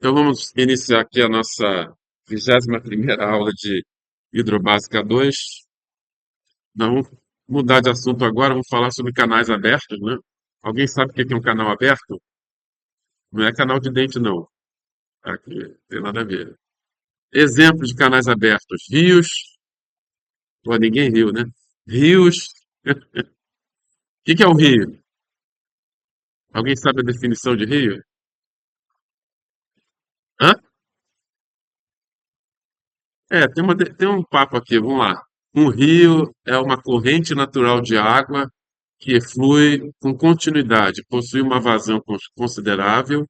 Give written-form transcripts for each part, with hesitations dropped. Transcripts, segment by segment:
Então vamos iniciar aqui a nossa 21ª aula de Hidrobásica 2. Vamos mudar de assunto agora, vamos falar sobre canais abertos, né? Alguém sabe o que é um canal aberto? Não é canal de dente, não. Aqui, não tem nada a ver. Exemplos de canais abertos. Rios. Pô, ninguém riu, né? Rios. O que é um rio? Alguém sabe a definição de rio? Hã? Tem um papo aqui, vamos lá. Um rio é uma corrente natural de água que flui com continuidade, possui uma vazão considerável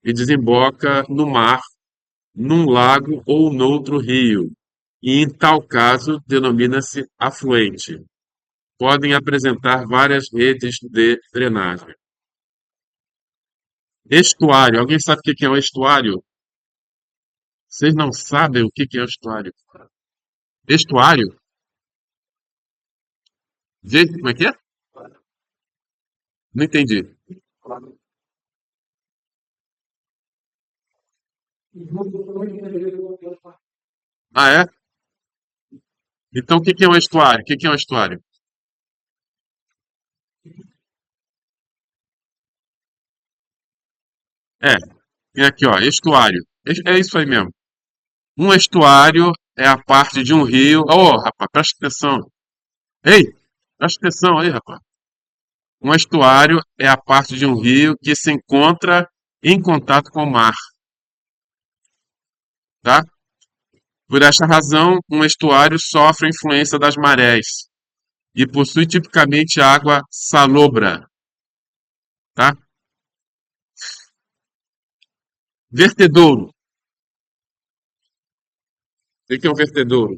e desemboca no mar, num lago ou noutro rio, e em tal caso denomina-se afluente. Podem apresentar várias redes de drenagem. Estuário. Alguém sabe o que é um estuário? Vocês não sabem o que é um estuário? Estuário? Vê como é que é? Não entendi. Ah, é? Então o que é um estuário? O que é um estuário? É, tem aqui, ó, estuário. É isso aí mesmo. Um estuário é a parte de um rio. Ô, rapaz, presta atenção. Ei, presta atenção aí, rapaz. Um estuário é a parte de um rio que se encontra em contato com o mar, tá? Por esta razão, um estuário sofre a influência das marés e possui tipicamente água salobra, tá? Vertedouro. O que é um vertedouro?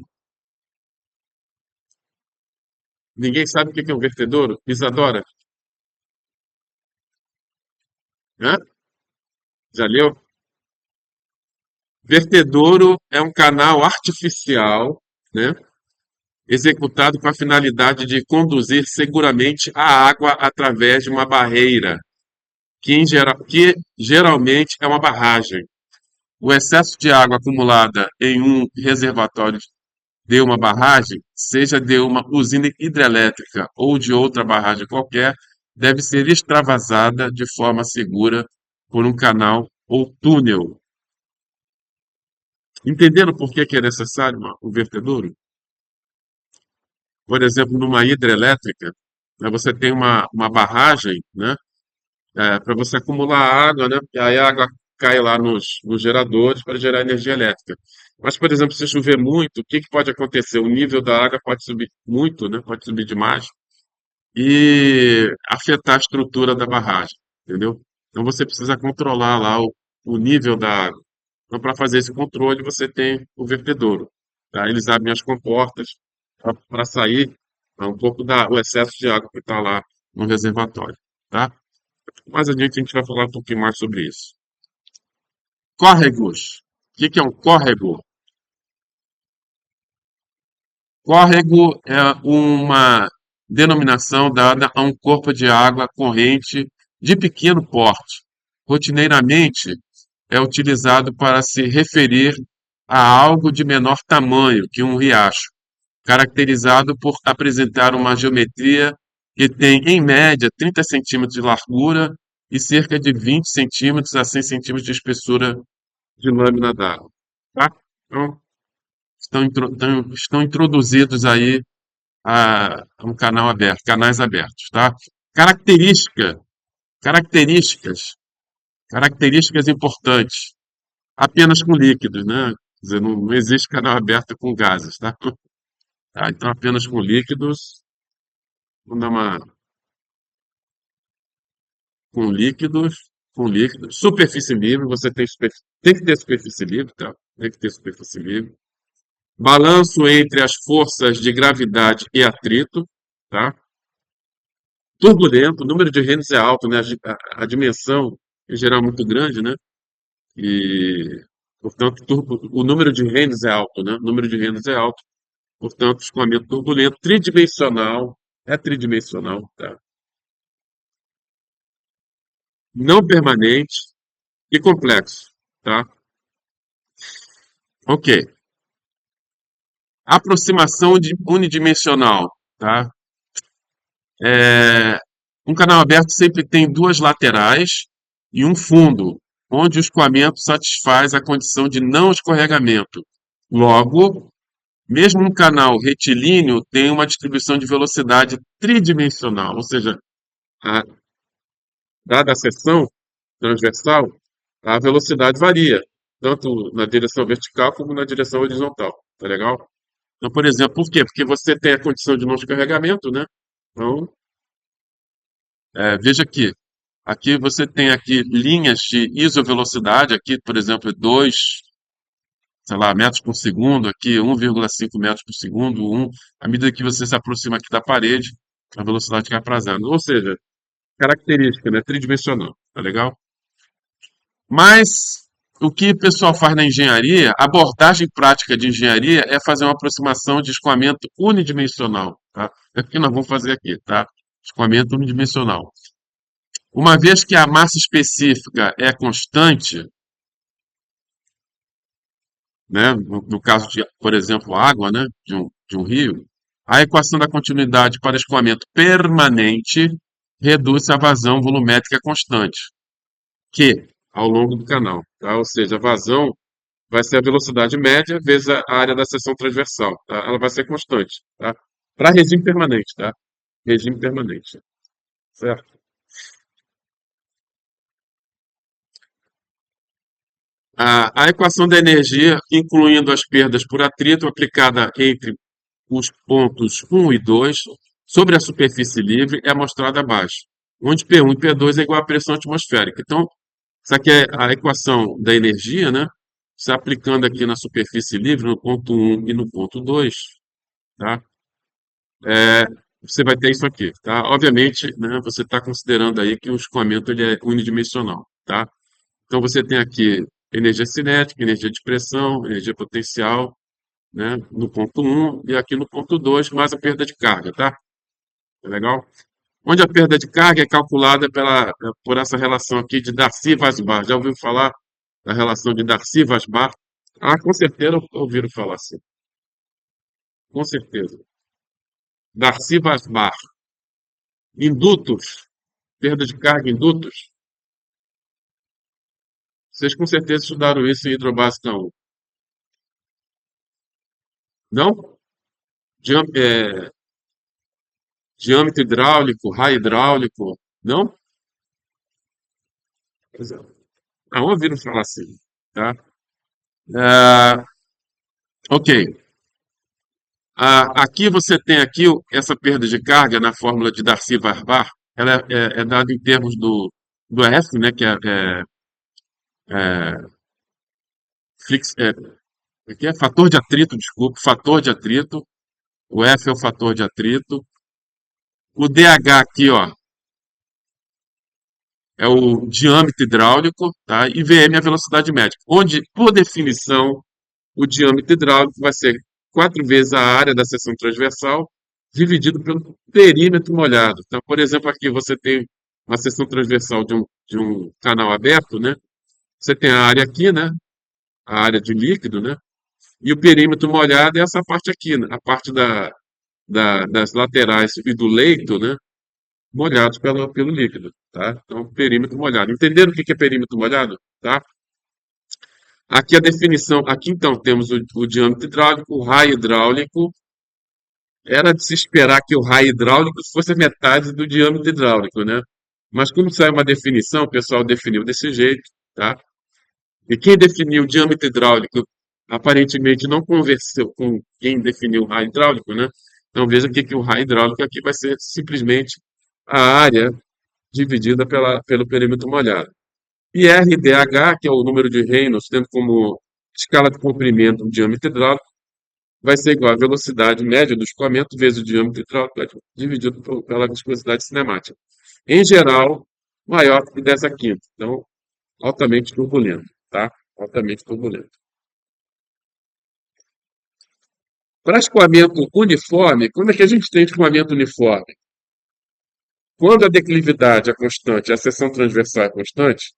Ninguém sabe o que é um vertedouro? Isadora, hã? Já leu? Vertedouro é um canal artificial, né, executado com a finalidade de conduzir seguramente a água através de uma barreira, que geralmente é uma barragem. O excesso de água acumulada em um reservatório de uma barragem, seja de uma usina hidrelétrica ou de outra barragem qualquer, deve ser extravasada de forma segura por um canal ou túnel. Entenderam por que é necessário o vertedouro? Por exemplo, numa hidrelétrica, né, você tem uma barragem, né, para você acumular água, né, e aí a água cai lá nos geradores para gerar energia elétrica. Mas, por exemplo, se chover muito, o que pode acontecer? O nível da água pode subir muito, né, pode subir demais e afetar a estrutura da barragem, entendeu? Então você precisa controlar lá o nível da água. Então, para fazer esse controle, você tem o vertedouro, tá? Eles abrem as comportas para sair um pouco o excesso de água que está lá no reservatório, tá? Mais adiante a gente vai falar um pouquinho mais sobre isso. Córregos. O que é um córrego? Córrego é uma denominação dada a um corpo de água corrente de pequeno porte. Rotineiramente é utilizado para se referir a algo de menor tamanho que um riacho, caracterizado por apresentar uma geometria que tem, em média, 30 centímetros de largura e cerca de 20 centímetros a 100 centímetros de espessura de lâmina d'água. Tá? Então, estão introduzidos aí a um canal aberto, canais abertos. Tá? Característica, características, características importantes. Apenas com líquidos, né? Quer dizer, não existe canal aberto com gases, tá? Tá, então, apenas com líquidos. Vamos dar uma com líquidos, superfície livre, você tem que ter superfície livre, tá? Tem que ter superfície livre. Balanço entre as forças de gravidade e atrito, tá? Turbulento, o número de renos é alto, né? A dimensão em geral é muito grande, né? E, portanto, o número de renos é alto, né? O número de renos é alto, portanto, escoamento turbulento, tridimensional, é tridimensional, tá? Não permanente e complexo. tá? Ok. Aproximação unidimensional, tá? É, um canal aberto sempre tem duas laterais e um fundo, onde o escoamento satisfaz a condição de não escorregamento. Logo, mesmo um canal retilíneo tem uma distribuição de velocidade tridimensional, ou seja, a, dada a seção transversal, a velocidade varia, tanto na direção vertical como na direção horizontal. Tá legal? Então, por exemplo, por quê? Porque você tem a condição de não descarregamento, né? Então, veja aqui. Aqui você tem aqui linhas de isovelocidade, aqui, por exemplo, 2, sei lá, metros por segundo, aqui 1,5 metros por segundo, 1. À medida que você se aproxima aqui da parede, a velocidade cai para zero. Ou seja, característica, né? Tridimensional. Tá legal? Mas o que o pessoal faz na engenharia, a abordagem prática de engenharia é fazer uma aproximação de escoamento unidimensional, tá? É o que nós vamos fazer aqui, tá? Escoamento unidimensional. Uma vez que a massa específica é constante, né? No caso de, por exemplo, água, né? De um rio, a equação da continuidade para escoamento permanente reduz a vazão volumétrica constante, que ao longo do canal, tá? Ou seja, a vazão vai ser a velocidade média vezes a área da seção transversal, tá? Ela vai ser constante, tá? Para regime permanente, tá? Regime permanente, certo? A equação da energia, incluindo as perdas por atrito aplicada entre os pontos 1 e 2 sobre a superfície livre, é mostrada abaixo, onde P1 e P2 é igual à pressão atmosférica. Então, isso aqui é a equação da energia, né? Se aplicando aqui na superfície livre, no ponto 1 e no ponto 2, tá? É, você vai ter isso aqui, tá? Obviamente, né, você está considerando aí que o escoamento ele é unidimensional, tá? Então você tem aqui energia cinética, energia de pressão, energia potencial, né, no ponto um e aqui no ponto 2 mais a perda de carga, tá? É legal? Onde a perda de carga é calculada por essa relação aqui de Darcy-Weisbach. Já ouviu falar da relação de Darcy-Weisbach? Ah, com certeza ouviram falar assim. Com certeza. Darcy-Weisbach. Indutos, perda de carga em dutos. Vocês com certeza estudaram isso em Hidrobásica 1. Não? Diâmetro hidráulico, raio hidráulico. Não? Pois é. Não ouviram falar assim, tá? Ah, ok. Aqui você tem aqui essa perda de carga na fórmula de Darcy-Weisbach. Ela é dada em termos do F, né? Que é, flix, que é fator de atrito, desculpa, fator de atrito. O F é o fator de atrito. O DH aqui, ó, é o diâmetro hidráulico, tá? E VM é a velocidade média. Onde, por definição, o diâmetro hidráulico vai ser 4 vezes a área da seção transversal dividido pelo perímetro molhado. Então, por exemplo, aqui você tem uma seção transversal de um canal aberto, né? Você tem a área aqui, né? A área de líquido, né? E o perímetro molhado é essa parte aqui, né? A parte das laterais e do leito, né? Molhados pelo líquido, tá? Então, perímetro molhado. Entenderam o que é perímetro molhado? Tá? Aqui a definição, aqui então temos o diâmetro hidráulico, o raio hidráulico. Era de se esperar que o raio hidráulico fosse metade do diâmetro hidráulico, né? Mas como saiu uma definição, o pessoal definiu desse jeito, tá? E quem definiu o diâmetro hidráulico aparentemente não conversou com quem definiu o raio hidráulico, né? Então veja que o raio hidráulico aqui vai ser simplesmente a área dividida pelo perímetro molhado. E RDH, que é o número de Reynolds, tendo como escala de comprimento o diâmetro hidráulico, vai ser igual à velocidade média do escoamento vezes o diâmetro hidráulico dividido pela viscosidade cinemática. Em geral, maior que 10 a quinta. Então, altamente turbulento, tá? Altamente turbulento. Para escoamento uniforme, como é que a gente tem escoamento uniforme? Quando a declividade é constante, a seção transversal é constante,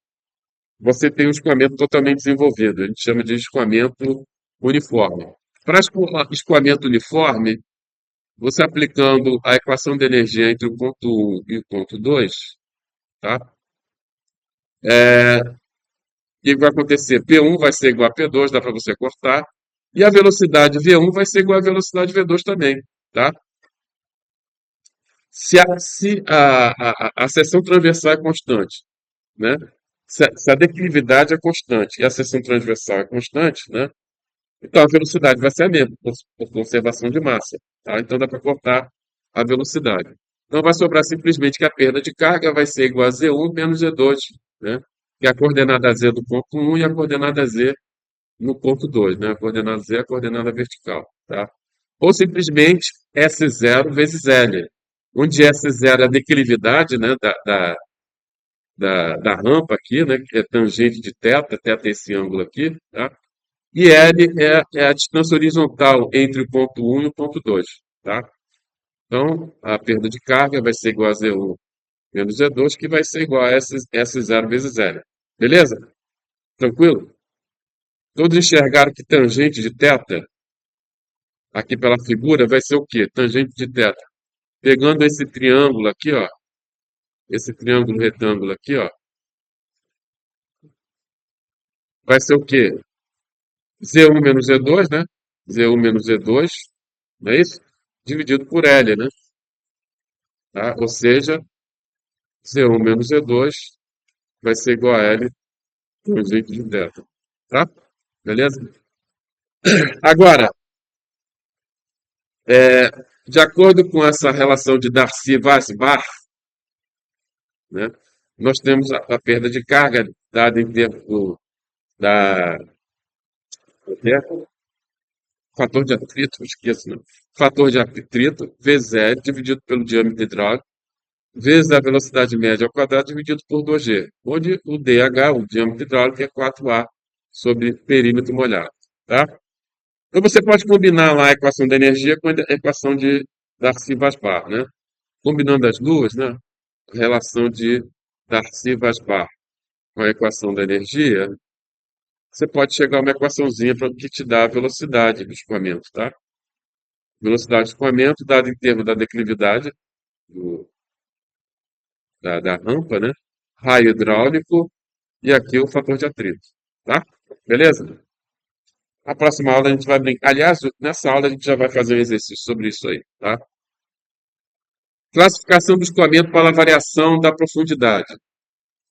você tem um escoamento totalmente desenvolvido. A gente chama de escoamento uniforme. Para escoamento uniforme, você aplicando a equação de energia entre o ponto 1 e o ponto 2, tá? O que vai acontecer? P1 vai ser igual a P2, dá para você cortar. E a velocidade V1 vai ser igual à velocidade V2 também, tá? Se a seção transversal é constante, né? Se a declividade é constante e a seção transversal é constante, né? Então a velocidade vai ser a mesma, por conservação de massa, tá? Então dá para cortar a velocidade. Então vai sobrar simplesmente que a perda de carga vai ser igual a Z1 menos Z2, né? Que é a coordenada Z do ponto 1 e a coordenada Z no ponto 2, né? A coordenada Z é a coordenada vertical, tá? Ou simplesmente S0 vezes L, onde S0 é a declividade, né, da rampa aqui, né, que é tangente de θ é esse ângulo aqui, tá? E L é a distância horizontal entre o ponto 1 e o ponto 2, tá? Então, a perda de carga vai ser igual a Z1 menos Z2, que vai ser igual a S0 vezes L. Beleza? Tranquilo? Todos enxergaram que tangente de θ, aqui pela figura, vai ser o quê? Tangente de θ. Pegando esse triângulo aqui, ó, esse triângulo retângulo aqui, ó, vai ser o quê? Z1 menos Z2, né? Z1 menos Z2, não é isso? Dividido por L, né? Tá? Ou seja, Z1 menos Z2 vai ser igual a L tangente de θ. Tá? Beleza? Agora, de acordo com essa relação de Darcy-Weisbach, né, nós temos a perda de carga dada em termos da, fator de atrito, esqueço, não. Fator de atrito, vezes L, dividido pelo diâmetro hidráulico, vezes a velocidade média ao quadrado, dividido por 2G, onde o DH, o diâmetro hidráulico, é 4A sobre perímetro molhado. Tá? Então você pode combinar lá a equação da energia com a equação de Darcy-Weisbach, né? Combinando as duas, né? A relação de Darcy-Weisbach com a equação da energia, você pode chegar a uma equaçãozinha que te dá a velocidade do escoamento, tá? Velocidade de escoamento dada em termos da declividade do- da rampa, né? Raio hidráulico e aqui o fator de atrito, tá? Beleza? Na próxima aula a gente vai brincar. Aliás, nessa aula a gente já vai fazer um exercício sobre isso aí, tá? Classificação do escoamento para a variação da profundidade.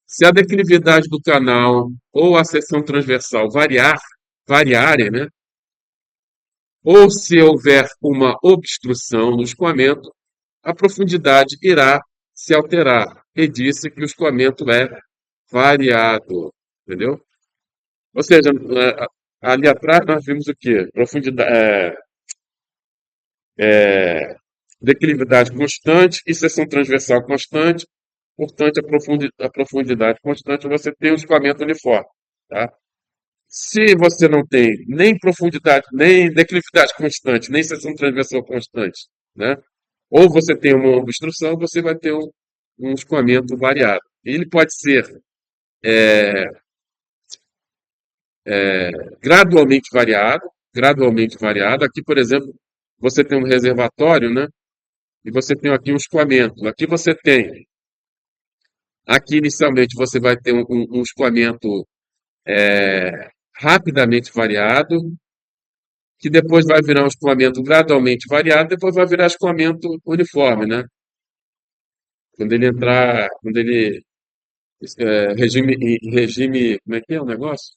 Se a declividade do canal ou a seção transversal variarem, né? Ou se houver uma obstrução no escoamento, a profundidade irá se alterar. E disse que o escoamento é variado, entendeu? Ou seja, ali atrás nós vimos o quê? Declividade constante e seção transversal constante, portanto, a profundidade constante, você tem um escoamento uniforme, tá? Se você não tem nem profundidade, nem declividade constante, nem seção transversal constante, né? Ou você tem uma obstrução, você vai ter um escoamento variado. Ele pode ser gradualmente variado. Aqui, por exemplo, você tem um reservatório, né? E você tem aqui um escoamento. Aqui inicialmente você vai ter um escoamento rapidamente variado, que depois vai virar um escoamento gradualmente variado, depois vai virar escoamento uniforme, né? Quando ele regime, como é que é o negócio?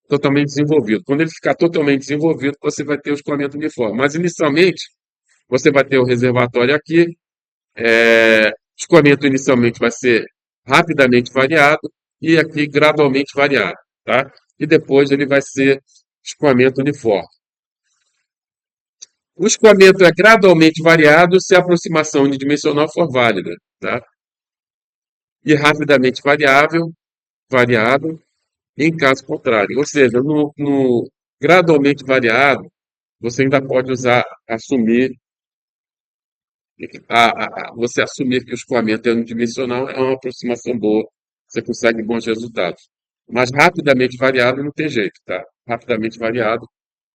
Totalmente desenvolvido. Quando ele ficar totalmente desenvolvido, você vai ter o escoamento uniforme. Mas inicialmente, você vai ter o reservatório aqui, o escoamento inicialmente vai ser rapidamente variado e aqui gradualmente variado, tá? E depois ele vai ser escoamento uniforme. O escoamento é gradualmente variado se a aproximação unidimensional for válida, tá? E rapidamente variado em caso contrário. Ou seja, no gradualmente variado, você ainda pode você assumir que o escoamento é unidimensional é uma aproximação boa você consegue bons resultados. Mas rapidamente variado não tem jeito, tá? Rapidamente variado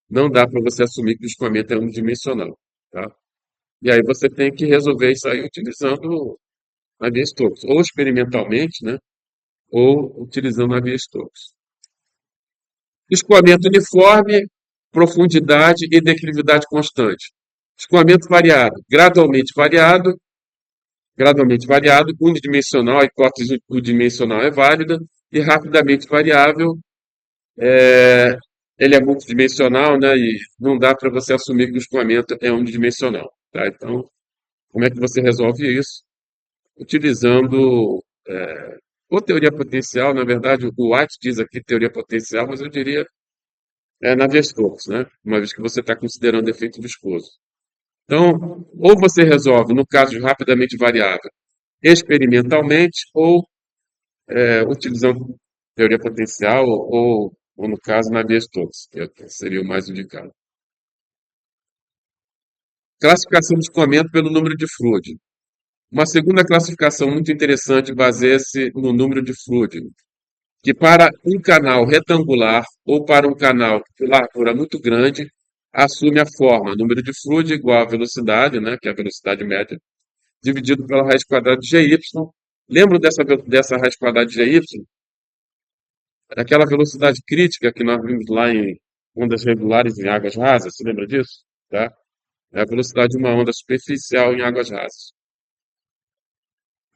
não dá para você assumir que o escoamento é unidimensional, tá? E aí você tem que resolver isso aí utilizando a via Stokes, ou experimentalmente, né? Ou utilizando a via Stokes. Escoamento uniforme, profundidade e declividade constante. Escoamento variado, gradualmente variado, unidimensional, a hipótese unidimensional é válida, e rapidamente variável, é, ele é multidimensional, né? E não dá para você assumir que o escoamento é unidimensional, tá? Então, como é que você resolve isso? Utilizando ou teoria potencial, na verdade, o White diz aqui teoria potencial, mas eu diria Navier-Stokes, né? Uma vez que você está considerando efeito viscoso. Então, ou você resolve, no caso de rapidamente variável, experimentalmente, ou utilizando teoria potencial, ou no caso, Navier-Stokes, que seria o mais indicado. Classificação de escoamento pelo número de fluid. Uma segunda classificação muito interessante baseia-se no número de fluid, que para um canal retangular ou para um canal de largura muito grande, assume a forma número de fluid igual à velocidade, né, que é a velocidade média, dividido pela raiz quadrada de GY. Lembram dessa raiz quadrada de GY? Aquela velocidade crítica que nós vimos lá em ondas regulares em águas rasas, você lembra disso? Tá? É a velocidade de uma onda superficial em águas rasas.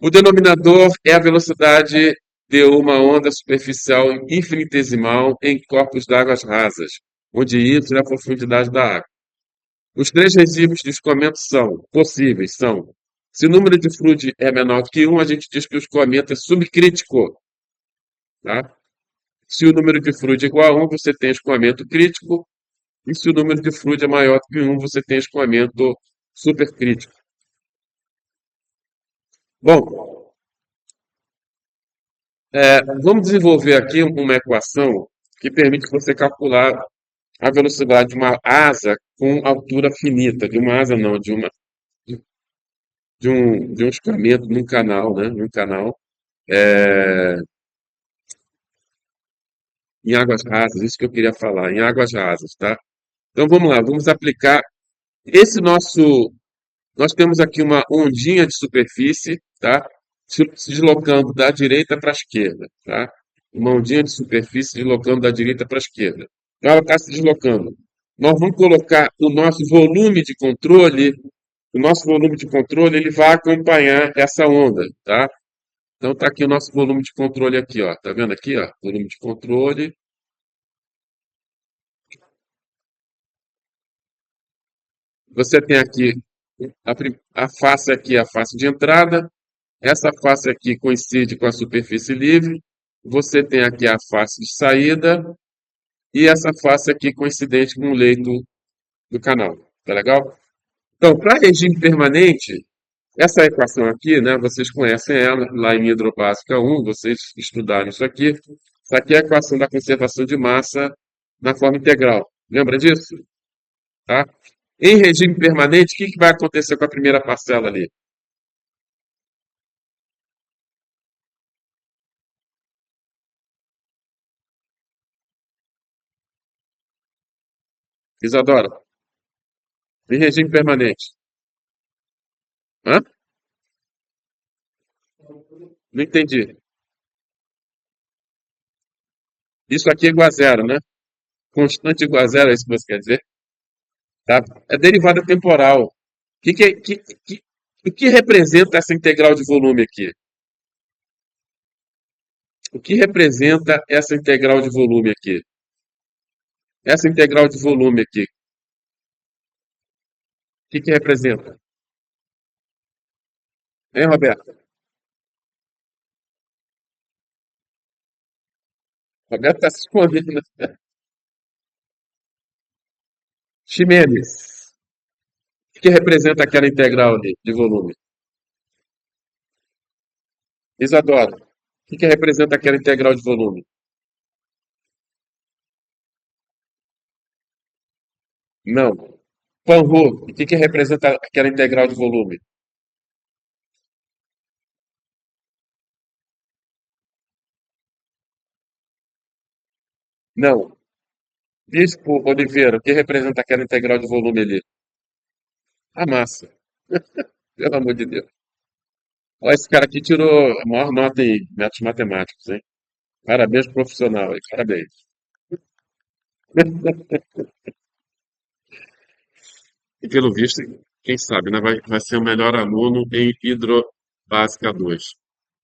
O denominador é a velocidade de uma onda superficial infinitesimal em corpos d'água rasas, onde y é a profundidade da água. Os três resíduos de escoamento são possíveis, são. Se o número de fluid é menor que um, a gente diz que o escoamento é subcrítico. Tá? Se o número de fluid é igual a um, você tem escoamento crítico. E se o número de fluid é maior que um, você tem escoamento supercrítico. Bom, vamos desenvolver aqui uma equação que permite você calcular a velocidade de uma asa com altura finita, de uma asa não, de um escoamento num canal, né? Num canal em águas rasas, isso que eu queria falar, em águas rasas, tá? Então vamos lá, vamos aplicar esse nosso. Nós temos aqui uma ondinha de superfície, tá? Se deslocando da direita para a esquerda, tá? Uma ondinha de superfície deslocando da direita para a esquerda. Então ela está se deslocando. Nós vamos colocar o nosso volume de controle. O nosso volume de controle ele vai acompanhar essa onda, tá? Então está aqui o nosso volume de controle aqui, ó. Tá vendo aqui, ó? Volume de controle. Você tem aqui a face aqui, a face de entrada. Essa face aqui coincide com a superfície livre. Você tem aqui a face de saída e essa face aqui coincidente com o leito do canal. Tá legal? Então, para regime permanente, essa equação aqui, né, vocês conhecem ela lá em Hidrobásica 1, vocês estudaram isso aqui. Isso aqui é a equação da conservação de massa na forma integral. Lembra disso? Tá? Em regime permanente, o que vai acontecer com a primeira parcela ali? Isadora, em regime permanente. Hã? Não entendi. Isso aqui é igual a zero, né? Constante igual a zero, é isso que você quer dizer? Tá? É derivada temporal. O que representa essa integral de volume aqui? O que representa essa integral de volume aqui? Essa integral de volume aqui, o que representa? Hein, Roberto? Roberto está se escondendo. Ximenes, o que representa aquela integral ali de volume? Isadora, o que representa aquela integral de volume? Não. Panru, o que representa aquela integral de volume? Não. Bispo Oliveira, o que representa aquela integral de volume ali? A massa. Pelo amor de Deus. Olha, esse cara aqui tirou a maior nota em métodos matemáticos, hein? Parabéns, profissional aí, parabéns. E pelo visto, quem sabe, né? Vai ser o melhor aluno em Hidrobásica 2.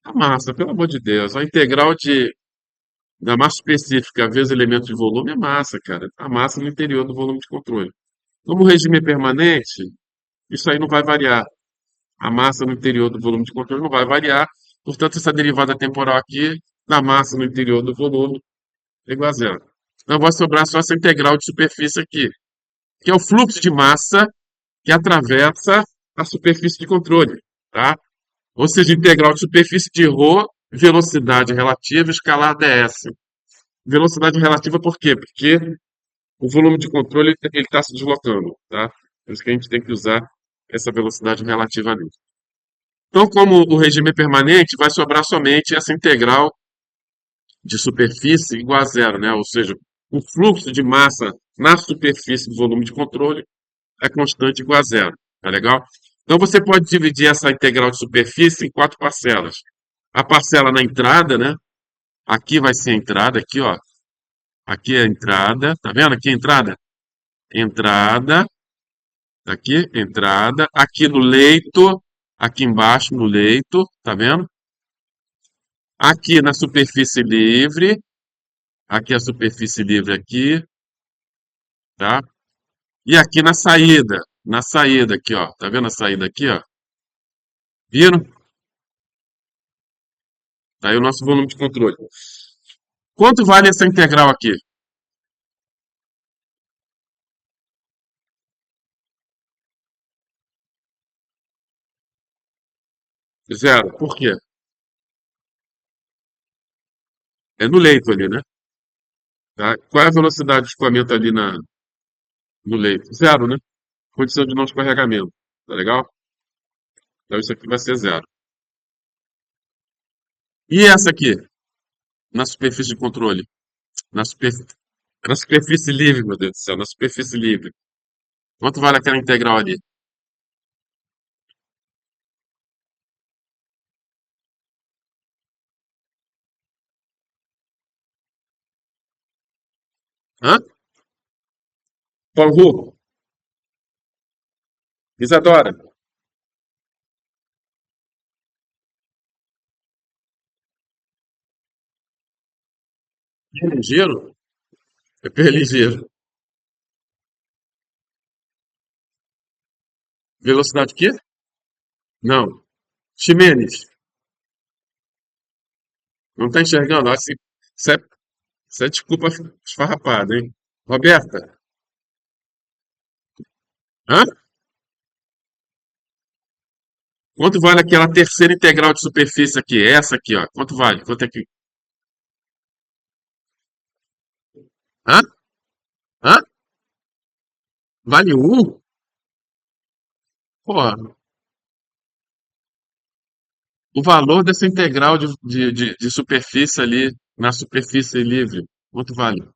A massa, pelo amor de Deus. A integral da massa específica vezes elemento de volume é massa, cara. A massa no interior do volume de controle. Como o regime é permanente, isso aí não vai variar. A massa no interior do volume de controle não vai variar. Portanto, essa derivada temporal aqui da massa no interior do volume é igual a zero. Então vai sobrar só essa integral de superfície aqui, que é o fluxo de massa que atravessa a superfície de controle, tá? Ou seja, integral de superfície de ρ, velocidade relativa, escalar ds. Velocidade relativa por quê? Porque o volume de controle ele está se deslocando, tá? Por isso que a gente tem que usar essa velocidade relativa ali. Então, como o regime é permanente, vai sobrar somente essa integral de superfície igual a zero, né? Ou seja, o fluxo de massa na superfície do volume de controle é constante igual a zero. Tá legal? Então você pode dividir essa integral de superfície em quatro parcelas. A parcela na entrada, né? Aqui vai ser a entrada, aqui, ó. Aqui é a entrada, tá vendo? Aqui é a entrada. Entrada, tá aqui, entrada. Aqui no leito, aqui embaixo no leito, tá vendo? Aqui na superfície livre, aqui a superfície livre aqui, tá? E aqui na saída aqui, ó. Tá vendo a saída aqui, ó? Viram? Tá aí o nosso volume de controle. Quanto vale essa integral aqui? Zero. Por quê? É no leito ali, né? Tá? Qual é a velocidade de escoamento ali no leito? Zero, né? Condição de não escorregamento. Tá legal? Então isso aqui vai ser zero. E essa aqui? Na superfície de controle? Na, super... na superfície livre, meu Deus do céu. Na superfície livre. Quanto vale aquela integral ali? Hã? Pangu? Isadora? Ligeiro? É ligeiro. Velocidade o quê? Não. Ximenes. Não tá enxergando? Isso é desculpa esfarrapada, hein? Roberta? Hã? Quanto vale aquela terceira integral de superfície aqui? Essa aqui, ó. Quanto vale? Quanto é que... Hã? Hã? Vale um? Pô, o valor dessa integral de superfície ali, na superfície livre, quanto vale?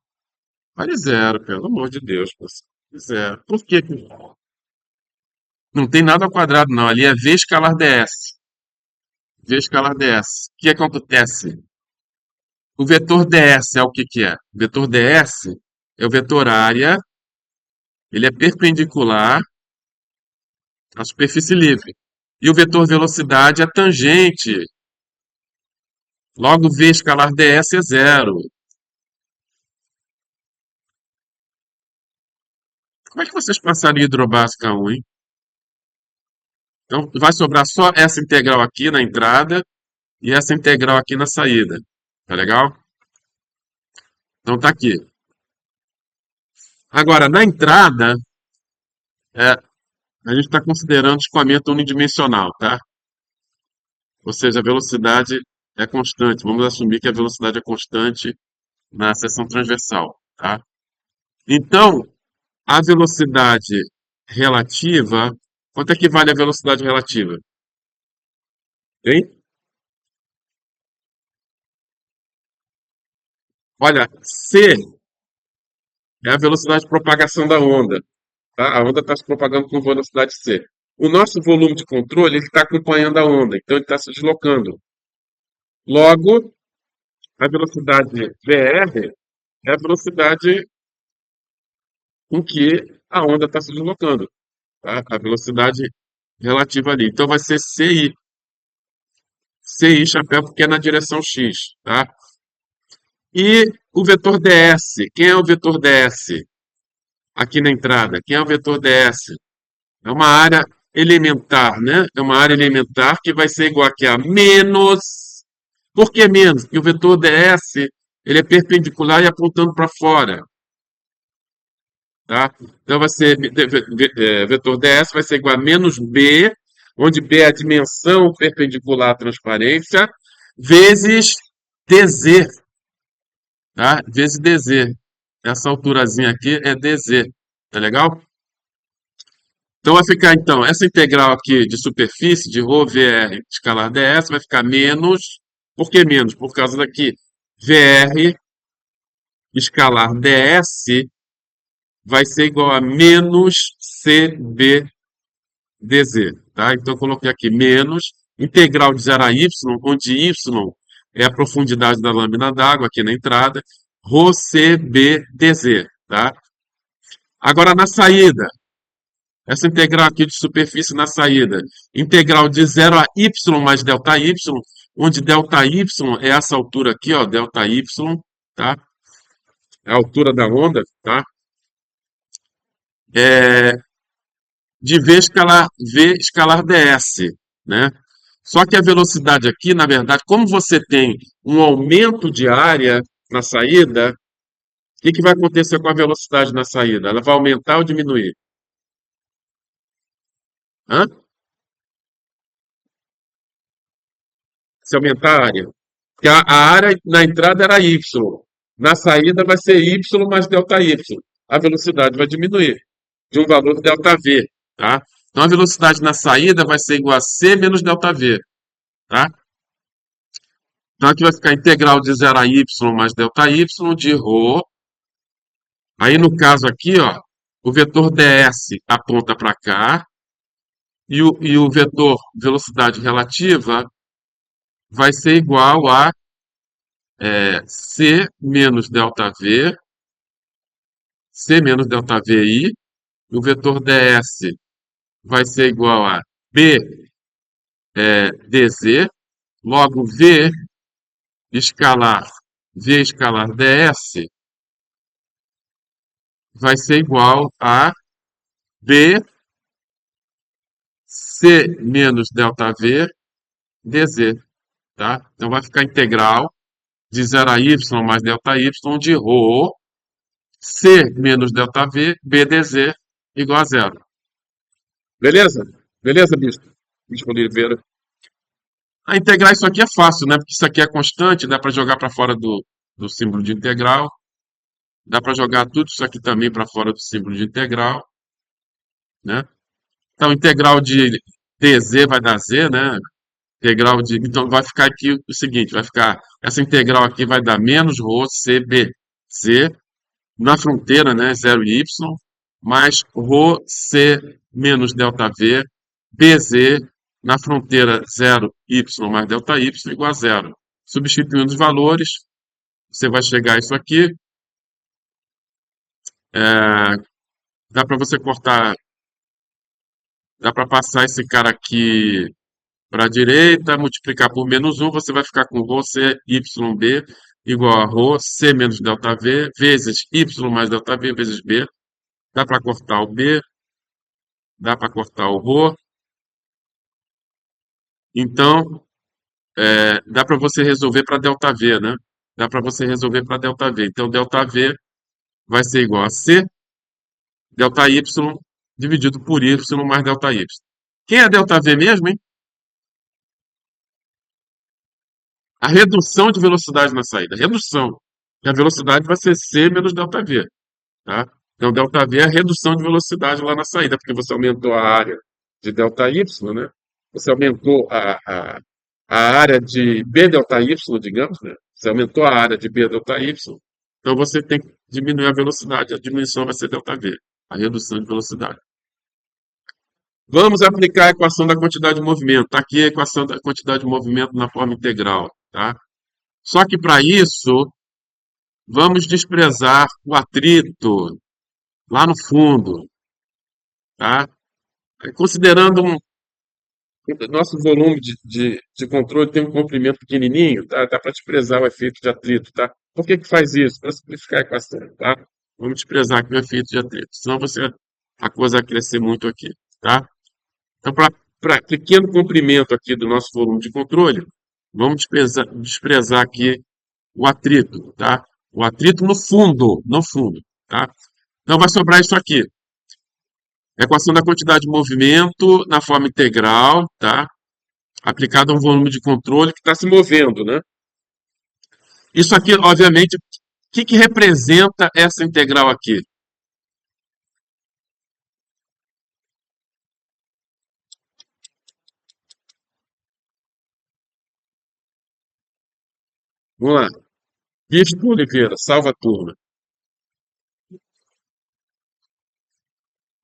Vale zero, pelo amor de Deus, pô. Zero. Por quê? Não tem nada ao quadrado, não. Ali é V escalar ds. V escalar ds. O que acontece? O vetor ds é o que que é? O vetor ds é o vetor área, ele é perpendicular à superfície livre. E o vetor velocidade é tangente. Logo, V escalar ds é zero. Como é que vocês passaram em hidrobásica 1, hein? Então, vai sobrar só essa integral aqui na entrada e essa integral aqui na saída. Tá legal? Então, tá aqui. Agora, na entrada, é, a gente está considerando escoamento unidimensional, tá? Ou seja, a velocidade é constante. Vamos assumir que a velocidade é constante na seção transversal, tá? Então, a velocidade relativa, quanto é que vale a velocidade relativa? Hein? Olha, C. é a velocidade de propagação da onda. Tá? A onda está se propagando com velocidade c. O nosso volume de controle ele está acompanhando a onda, então ele está se deslocando. Logo, a velocidade VR é a velocidade com que a onda está se deslocando, tá? A velocidade relativa ali. Então vai ser CI. CI chapéu porque é na direção X, tá? E o vetor DS. Quem é o vetor DS? Aqui na entrada. Quem é o vetor DS? É uma área elementar, né? É uma área elementar que vai ser igual aqui a menos. Por que menos? Porque o vetor DS ele é perpendicular e apontando para fora, tá? Então vai ser vetor DS vai ser igual a menos B, onde B é a dimensão perpendicular à transparência, vezes DZ, tá? Vezes DZ. Essa alturazinha aqui é DZ, tá legal? Então vai ficar, então, essa integral aqui de superfície, de ρ VR escalar ds, vai ficar menos. Por que menos? Por causa daqui. VR escalar ds vai ser igual a menos CB dz. Tá? Então eu coloquei aqui menos integral de 0 a y, onde y é a profundidade da lâmina d'água aqui na entrada, ρ CB dz. Tá? Agora na saída, essa integral aqui de superfície na saída. Integral de 0 a y mais ΔY, onde ΔY é essa altura aqui, ó, ΔY, tá? É a altura da onda, tá? É, de V escalar ds, né? Só que a velocidade aqui, na verdade, como você tem um aumento de área na saída, o que vai acontecer com a velocidade na saída? Ela vai aumentar ou diminuir? Hã? Se aumentar a área. Porque a área na entrada era y. Na saída vai ser y mais ΔY. A velocidade vai diminuir de um valor ΔV, tá? Então a velocidade na saída vai ser igual a c menos ΔV, tá? Então aqui vai ficar integral de 0 a y mais ΔY de ρ. Aí no caso aqui, ó, o vetor ds aponta para cá e o vetor velocidade relativa vai ser igual a c menos ΔV, c menos ΔVI, e o vetor ds vai ser igual a b dz, logo escalar v escalar ds vai ser igual a b c menos ΔV dz, tá? Então vai ficar integral de 0 a y mais ΔY de ρ c menos ΔV b dz igual a zero. Beleza? Beleza, Bispo Oliveira? A integrar isso aqui é fácil, né? Porque isso aqui é constante, dá para jogar para fora do símbolo de integral. Dá para jogar tudo isso aqui também para fora do símbolo de integral, né? Então, integral de dz vai dar z, né? Integral de, então, vai ficar aqui o seguinte, vai ficar, essa integral aqui vai dar menos ρ cb z, na fronteira, né? 0 y, mais ρ c menos ΔV, bz, na fronteira 0 y mais ΔY igual a zero. Substituindo os valores, você vai chegar a isso aqui. Dá para você cortar, dá para passar esse cara aqui para a direita, multiplicar por menos um, você vai ficar com ρ c yb igual a ρ c menos ΔV vezes y mais ΔV vezes b. Dá para cortar o b, dá para cortar o ρ. Então, dá para você resolver para ΔV, né? Dá para você resolver para ΔV. Então, ΔV vai ser igual a c ΔY dividido por y mais ΔY. Quem é ΔV mesmo, hein? A redução de velocidade na saída. Redução. E a velocidade vai ser c menos ΔV. Tá? Então, ΔV é a redução de velocidade lá na saída, porque você aumentou a área de ΔY, né? Você aumentou a área de B ΔY, digamos, né? Você aumentou a área de B ΔY, Então você tem que diminuir a velocidade, a diminuição vai ser ΔV, a redução de velocidade. Vamos aplicar a equação da quantidade de movimento. Está aqui a equação da quantidade de movimento na forma integral, tá? Só que para isso, vamos desprezar o atrito lá no fundo, tá? Considerando nosso volume de controle tem um comprimento pequenininho, tá? Dá para desprezar o efeito de atrito, tá? Por que que faz isso? Para simplificar a equação, tá? Vamos desprezar aqui o efeito de atrito, senão a coisa vai crescer muito aqui, tá? Então, para pequeno comprimento aqui do nosso volume de controle, vamos desprezar aqui o atrito, tá? O atrito no fundo, tá? Então vai sobrar isso aqui. Equação da quantidade de movimento na forma integral, tá? Aplicada a um volume de controle que está se movendo, né? Isso aqui, obviamente, o que representa essa integral aqui? Vamos lá. Bispo Oliveira, salva a turma.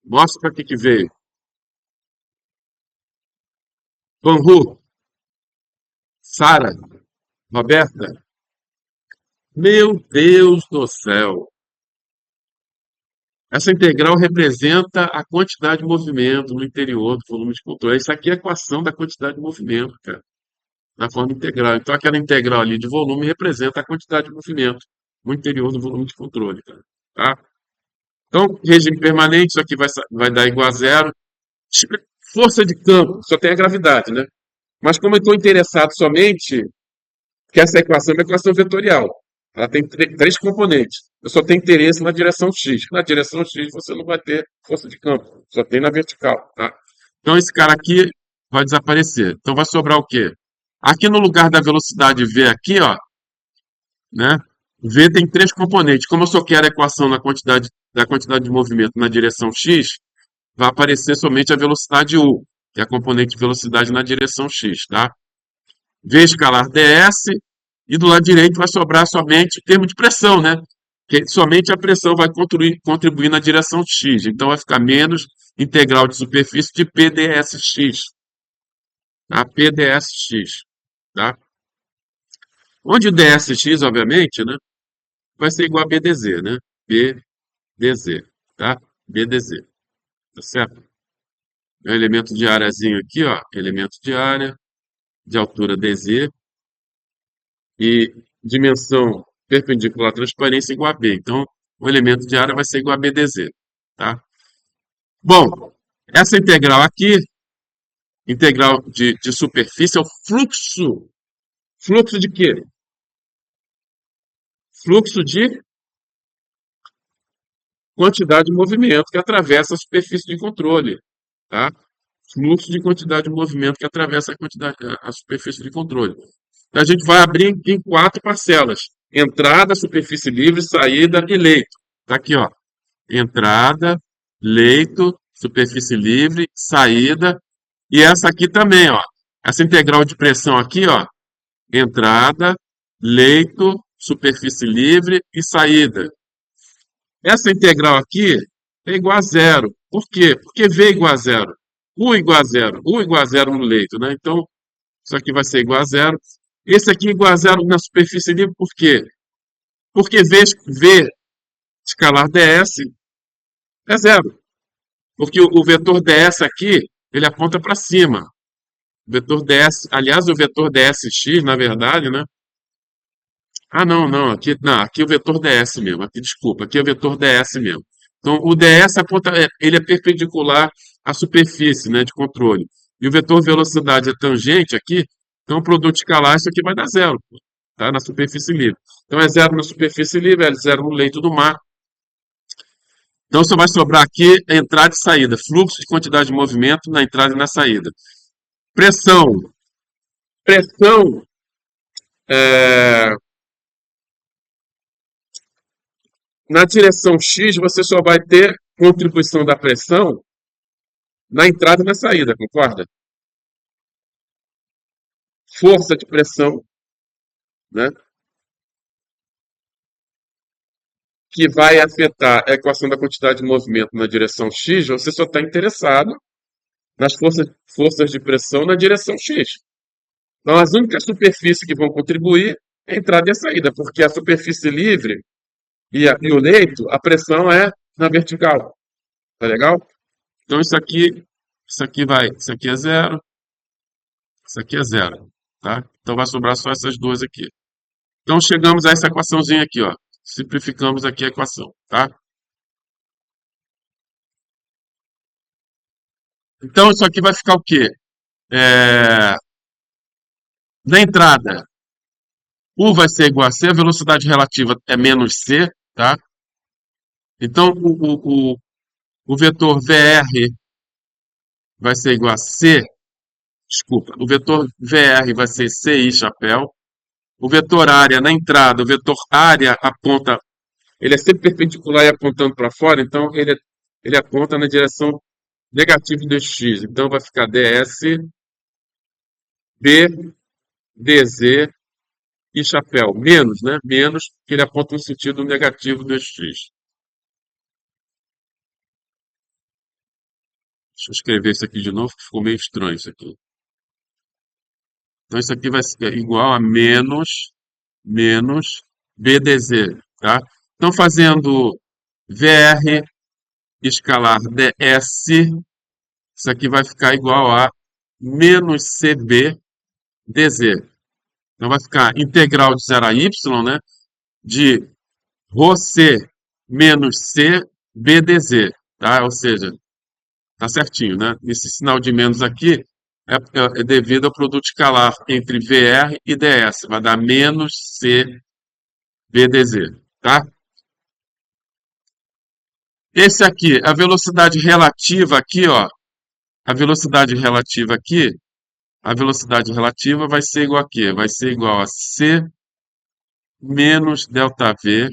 Mostra para que veio. Vanhu, Sara, Roberta. Meu Deus do céu! Essa integral representa a quantidade de movimento no interior do volume de controle. Isso aqui é a equação da quantidade de movimento, cara, na forma integral. Então, aquela integral ali de volume representa a quantidade de movimento no interior do volume de controle, cara, tá? Então, regime permanente, isso aqui vai dar igual a zero. Força de campo, só tem a gravidade, né? Mas como eu estou interessado somente que essa equação é uma equação vetorial. Ela tem três componentes. Eu só tenho interesse na direção x. Na direção x você não vai ter força de campo, só tem na vertical, tá? Então esse cara aqui vai desaparecer. Então vai sobrar o quê? Aqui no lugar da velocidade v aqui, ó, né? V tem três componentes. Como eu só quero a equação da quantidade de movimento na direção x, vai aparecer somente a velocidade u, que é a componente de velocidade na direção x, tá? V escalar ds, e do lado direito vai sobrar somente o termo de pressão, né? Que somente a pressão vai contribuir na direção x. Então vai ficar menos integral de superfície de PdSx, tá? PdSx, tá? Onde o dsx, obviamente, né, vai ser igual a BdZ, né? BdZ, tá? BdZ, tá certo? É um elemento de áreazinho aqui, ó, elemento de área, de altura dz, e dimensão perpendicular à transparência igual a B. Então, o elemento de área vai ser igual a BdZ. Tá? Bom, essa integral aqui, integral de superfície, é o fluxo. Fluxo de quê? Fluxo de quantidade de movimento que atravessa a superfície de controle. Tá? Fluxo de quantidade de movimento que atravessa a superfície de controle. Então, a gente vai abrir em quatro parcelas. Entrada, superfície livre, saída e leito. Tá aqui, ó. Entrada, leito, superfície livre, saída. E essa aqui também, ó. Essa integral de pressão aqui, ó. Entrada, leito, superfície livre e saída. Essa integral aqui é igual a zero. Por quê? Porque V é igual a zero. U igual a zero. U igual a zero no leito, né? Então, isso aqui vai ser igual a zero. Esse aqui é igual a zero na superfície livre, por quê? Porque V escalar ds é zero. Porque o vetor ds aqui, ele aponta para cima. O vetor ds, aliás, o vetor dsx, na verdade, né? Ah, não, aqui é o vetor ds mesmo. Aqui, desculpa, aqui é o vetor ds mesmo. Então, o ds aponta, ele é perpendicular à superfície, né, de controle. E o vetor velocidade é tangente aqui, então o produto escalar, isso aqui vai dar zero, tá? Na superfície livre. Então é zero na superfície livre, é zero no leito do mar. Então só vai sobrar aqui a entrada e saída, fluxo de quantidade de movimento na entrada e na saída. Pressão. Pressão, é, na direção X você só vai ter contribuição da pressão na entrada e na saída, concorda? Força de pressão, né? que vai afetar a equação da quantidade de movimento na direção x, você só está interessado nas forças de pressão na direção x. Então, as únicas superfícies que vão contribuir é a entrada e a saída, porque a superfície livre e o leito, a pressão é na vertical. Tá legal? Então, isso aqui é zero, isso aqui é zero. Tá? Então, vai sobrar só essas duas aqui. Então, chegamos a essa equaçãozinha aqui, ó. Simplificamos aqui a equação, tá? Então, isso aqui vai ficar o quê? É, na entrada, U vai ser igual a C, a velocidade relativa é menos C, tá? Então, o vetor VR vai ser igual a C, desculpa, o vetor VR vai ser CI chapéu. O vetor área na entrada, o vetor área aponta, ele é sempre perpendicular e apontando para fora, então ele aponta na direção negativa do x. Então vai ficar ds, b, dz e chapéu. Menos, né? Menos, porque ele aponta no sentido negativo do x. Deixa eu escrever isso aqui de novo, que ficou meio estranho isso aqui. Então isso aqui vai ser igual a menos BDZ, tá? Então fazendo VR escalar ds, isso aqui vai ficar igual a menos CB dz. Então vai ficar integral de 0 a y, né? De ρc menos c b dz, tá? Ou seja, tá certinho, né? Esse sinal de menos aqui é devido ao produto escalar entre VR e ds. Vai dar menos c b dz, tá? Esse aqui, a velocidade relativa aqui, ó. A velocidade relativa aqui, a velocidade relativa vai ser igual a quê? Vai ser igual a c menos ΔV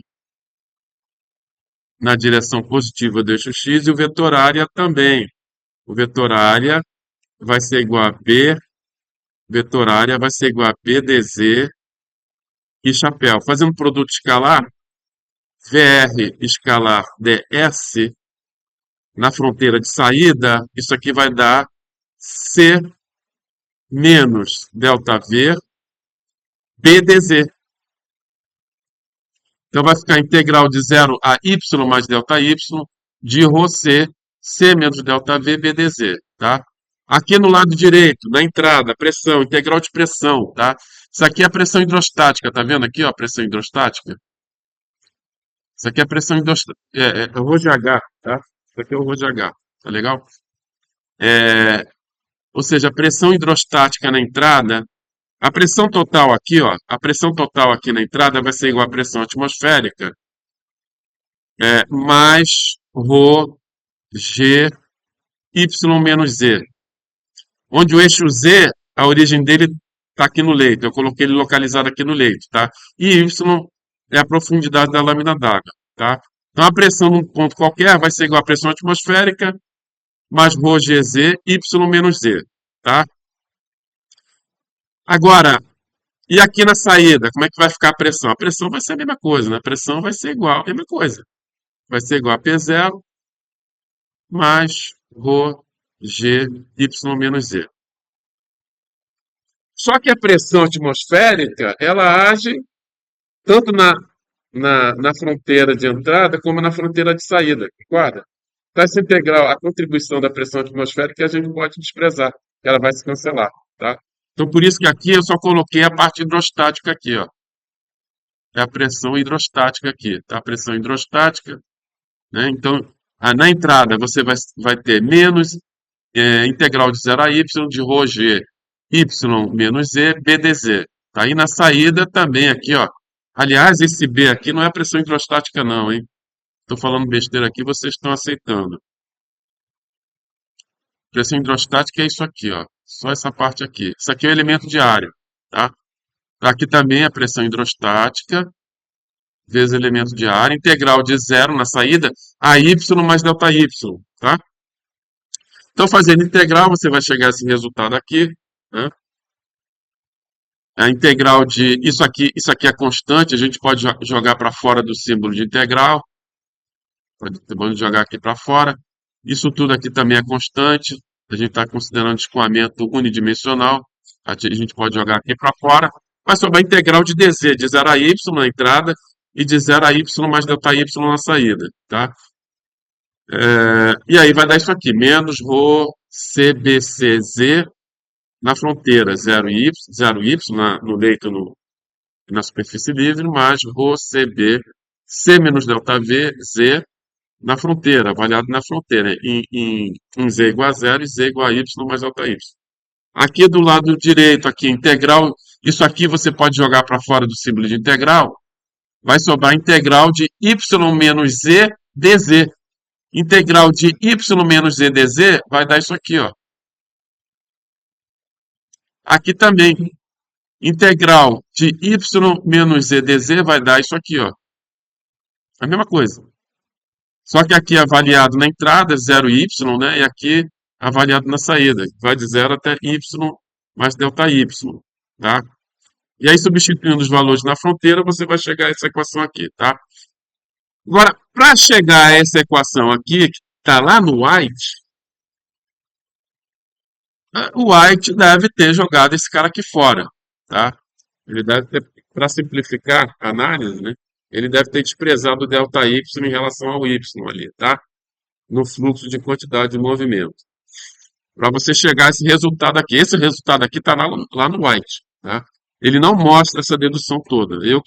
na direção positiva do eixo x e o vetor área também. O vetor área vai ser igual a B, vetor área vai ser igual a BDZ e chapéu. Fazendo um produto escalar, VR escalar DS na fronteira de saída, isso aqui vai dar C menos ΔV BDZ. Então vai ficar integral de 0 a y mais ΔY de ρC, C menos ΔV, BDZ, tá? Aqui no lado direito, na entrada, pressão, integral de pressão, tá? Isso aqui é a pressão hidrostática, tá vendo aqui, ó, a pressão hidrostática? Isso aqui é a pressão hidrostática, é o rho de H, tá? Isso aqui é o rho de H, tá legal? É, ou seja, a pressão hidrostática na entrada, a pressão total aqui, ó, a pressão total aqui na entrada vai ser igual à pressão atmosférica, mais ρ G Y menos Z. Onde o eixo Z, a origem dele está aqui no leito. Eu coloquei ele localizado aqui no leito, tá? E Y é a profundidade da lâmina d'água, tá? Então a pressão num ponto qualquer vai ser igual à pressão atmosférica mais ρGZ Y menos Z, tá? Agora, e aqui na saída, como é que vai ficar a pressão? A pressão vai ser a mesma coisa, né? A pressão vai ser igual, a mesma coisa. Vai ser igual a P0 mais ρ G Y menos Z. Só que a pressão atmosférica, ela age tanto na fronteira de entrada como na fronteira de saída, concorda? Então, essa integral, a contribuição da pressão atmosférica, a gente pode desprezar, ela vai se cancelar, tá? Então, por isso que aqui eu só coloquei a parte hidrostática aqui, ó. É a pressão hidrostática aqui, tá? A pressão hidrostática, né? Então, na entrada você vai ter menos integral de 0 a y de ρg y menos z bdz. Tá aí na saída também aqui, ó. Aliás, esse B aqui não é pressão hidrostática não, hein? Estou falando besteira aqui, vocês estão aceitando. Pressão hidrostática é isso aqui, ó. Só essa parte aqui. Isso aqui é o elemento de área, tá? Aqui também é pressão hidrostática, vezes elemento de área, integral de 0 na saída, a y mais ΔY, tá? Então, fazendo integral, você vai chegar a esse resultado aqui, né? A integral de... Isso aqui é constante, a gente pode jogar para fora do símbolo de integral. Vamos jogar aqui para fora. Isso tudo aqui também é constante. A gente está considerando escoamento unidimensional. A gente pode jogar aqui para fora. Vai sobrar integral de dz, de 0 a y na entrada e de 0 a y mais ΔY na saída, tá? E aí vai dar isso aqui, menos rho CBCZ na fronteira, 0 y no leito na superfície livre, mais rho CB, C menos ΔV, Z na fronteira, avaliado na fronteira, em Z igual a 0 e Z igual a Y mais ΔY. Aqui do lado direito, aqui, integral, isso aqui você pode jogar para fora do símbolo de integral, vai sobrar integral de y menos z dz. Integral de y menos z dz vai dar isso aqui, ó. Aqui também, integral de y menos z dz vai dar isso aqui, ó. A mesma coisa. Só que aqui é avaliado na entrada, 0y, né? E aqui avaliado na saída. Vai de 0 até y mais ΔY, tá? E aí, substituindo os valores na fronteira, você vai chegar a essa equação aqui, tá? Agora, para chegar a essa equação aqui, que está lá no White, o White deve ter jogado esse cara aqui fora, tá? Ele deve ter, para simplificar a análise, né? Ele deve ter desprezado o ΔY em relação ao Y ali, tá? No fluxo de quantidade de movimento. Para você chegar a esse resultado aqui. Esse resultado aqui está lá no White, tá? Ele não mostra essa dedução toda. Eu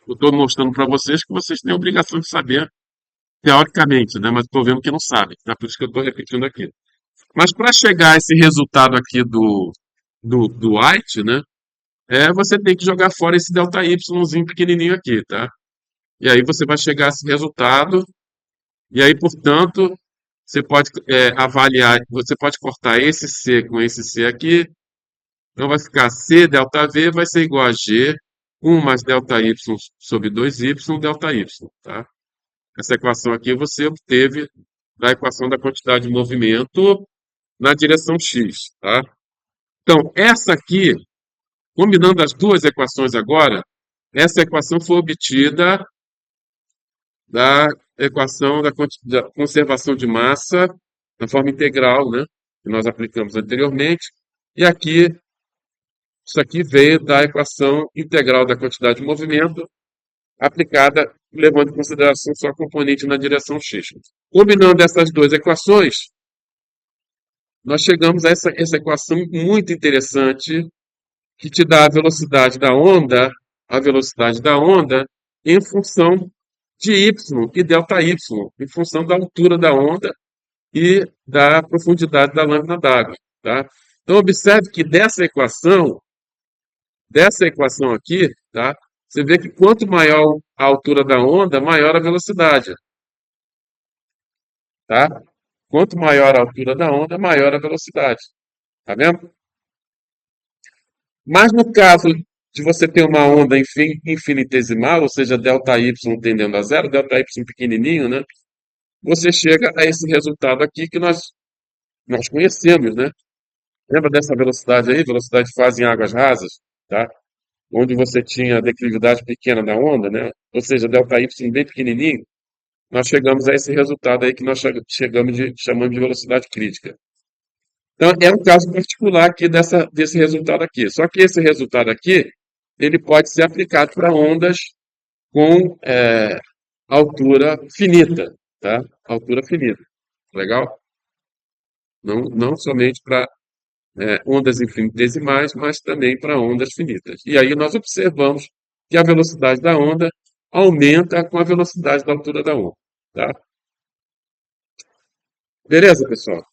estou mostrando para vocês que vocês têm a obrigação de saber, teoricamente, né? Mas estou vendo que não sabem, tá? Por isso que eu estou repetindo aqui. Mas para chegar a esse resultado aqui do White, né? Você tem que jogar fora esse ΔYzinho pequenininho aqui, tá? E aí você vai chegar a esse resultado. E aí, portanto, você pode avaliar, você pode cortar esse C com esse C aqui. Então vai ficar C ΔV vai ser igual a G 1 mais ΔY sobre 2Y ΔY, tá? Essa equação aqui você obteve da equação da quantidade de movimento na direção x, tá? Então, essa aqui, combinando as duas equações agora, essa equação foi obtida da equação da conservação de massa na forma integral, né? Que nós aplicamos anteriormente. E aqui, isso aqui veio da equação integral da quantidade de movimento aplicada levando em consideração só a componente na direção x. Combinando essas duas equações, nós chegamos a essa equação muito interessante que te dá a velocidade da onda em função de y e ΔY, em função da altura da onda e da profundidade da lâmina d'água, tá? Então observe que dessa equação aqui, tá? Você vê que quanto maior a altura da onda, maior a velocidade, tá? Quanto maior a altura da onda, maior a velocidade. Tá vendo? Mas no caso de você ter uma onda infinitesimal, ou seja, ΔY tendendo a zero, ΔY pequenininho, né? Você chega a esse resultado aqui que nós conhecemos, né? Lembra dessa velocidade aí? Velocidade de fase em águas rasas, tá? Onde você tinha a declividade pequena da onda, né? Ou seja, ΔY bem pequenininho. Nós chegamos a esse resultado aí que nós chamamos de velocidade crítica. Então, é um caso particular aqui desse resultado aqui. Só que esse resultado aqui, ele pode ser aplicado para ondas com altura finita, tá? Altura finita. Legal? Não somente para ondas infinitesimais, mas também para ondas finitas. E aí nós observamos que a velocidade da onda aumenta com a velocidade da altura da onda, tá? Beleza, pessoal?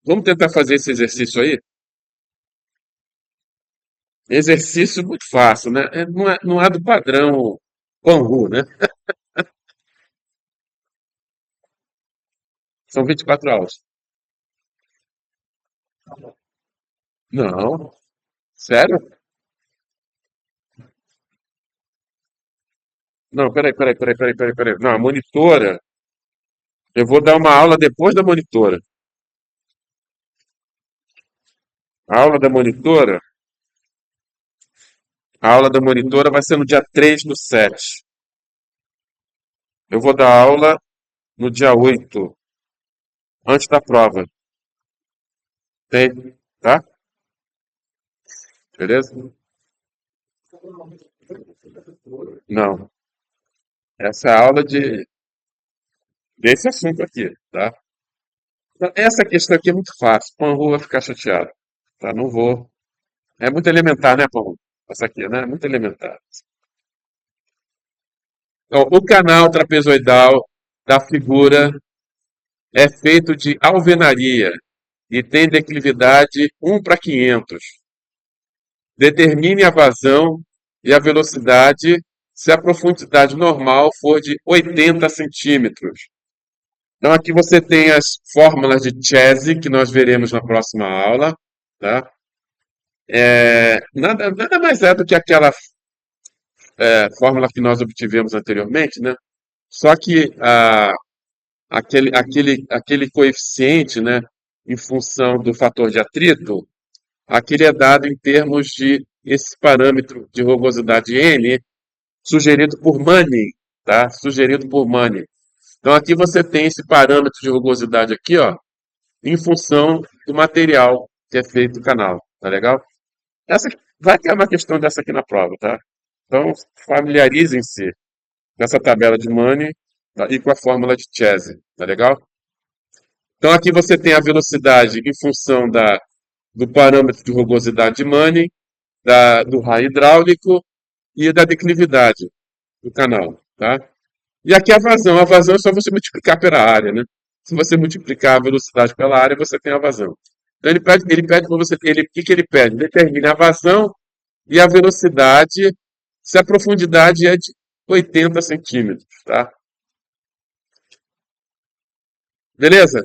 Vamos tentar fazer esse exercício aí? Exercício muito fácil, né? Não é do padrão Panru, né? São 24 aulas. Não, sério? Não, peraí. Não, a monitora, eu vou dar uma aula depois da monitora. A aula da monitora A aula da monitora vai ser no dia 3/7. Eu vou dar aula no dia 8, antes da prova. Tem, tá? Beleza? Não. Essa é a aula desse assunto aqui, tá? Então, essa questão aqui é muito fácil. Panru vai ficar chateado. Tá? Não vou. É muito elementar, né, Panru? Essa aqui, né? É muito elementar. Então, o canal trapezoidal da figura é feito de alvenaria e tem declividade 1/500. Determine a vazão e a velocidade se a profundidade normal for de 80 centímetros. Então, aqui você tem as fórmulas de Chese, que nós veremos na próxima aula. Tá? Nada mais é do que aquela fórmula que nós obtivemos anteriormente, né? Só que aquele coeficiente, né, em função do fator de atrito, aquele é dado em termos de esse parâmetro de rugosidade N, sugerido por Manning, tá? Sugerido por Manning. Então aqui você tem esse parâmetro de rugosidade aqui, ó, em função do material que é feito do canal, tá legal? Essa vai ter uma questão dessa aqui na prova, tá? Então familiarizem-se com essa tabela de Manning, tá? E com a fórmula de Chese, tá legal? Então aqui você tem a velocidade em função do parâmetro de rugosidade de Manning, do raio hidráulico e da declividade do canal, tá? E aqui a vazão. A vazão é só você multiplicar pela área, né? Se você multiplicar a velocidade pela área, você tem a vazão. Então ele pede para você, o que que ele pede? Determine a vazão e a velocidade se a profundidade é de 80 centímetros, tá? Beleza?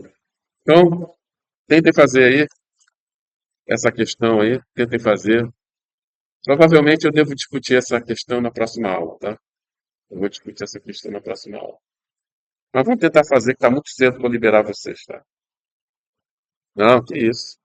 Então, tentem fazer aí essa questão aí, tentem fazer. Provavelmente eu devo discutir essa questão na próxima aula, tá? Eu vou discutir essa questão na próxima aula. Mas vamos tentar fazer, que está muito cedo para liberar vocês, tá? Não, que isso.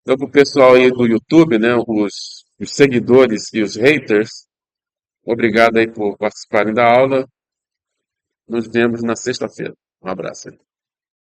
Então, para o pessoal aí do YouTube, né, os seguidores e os haters, obrigado aí por participarem da aula. Nos vemos na sexta-feira. Um abraço aí.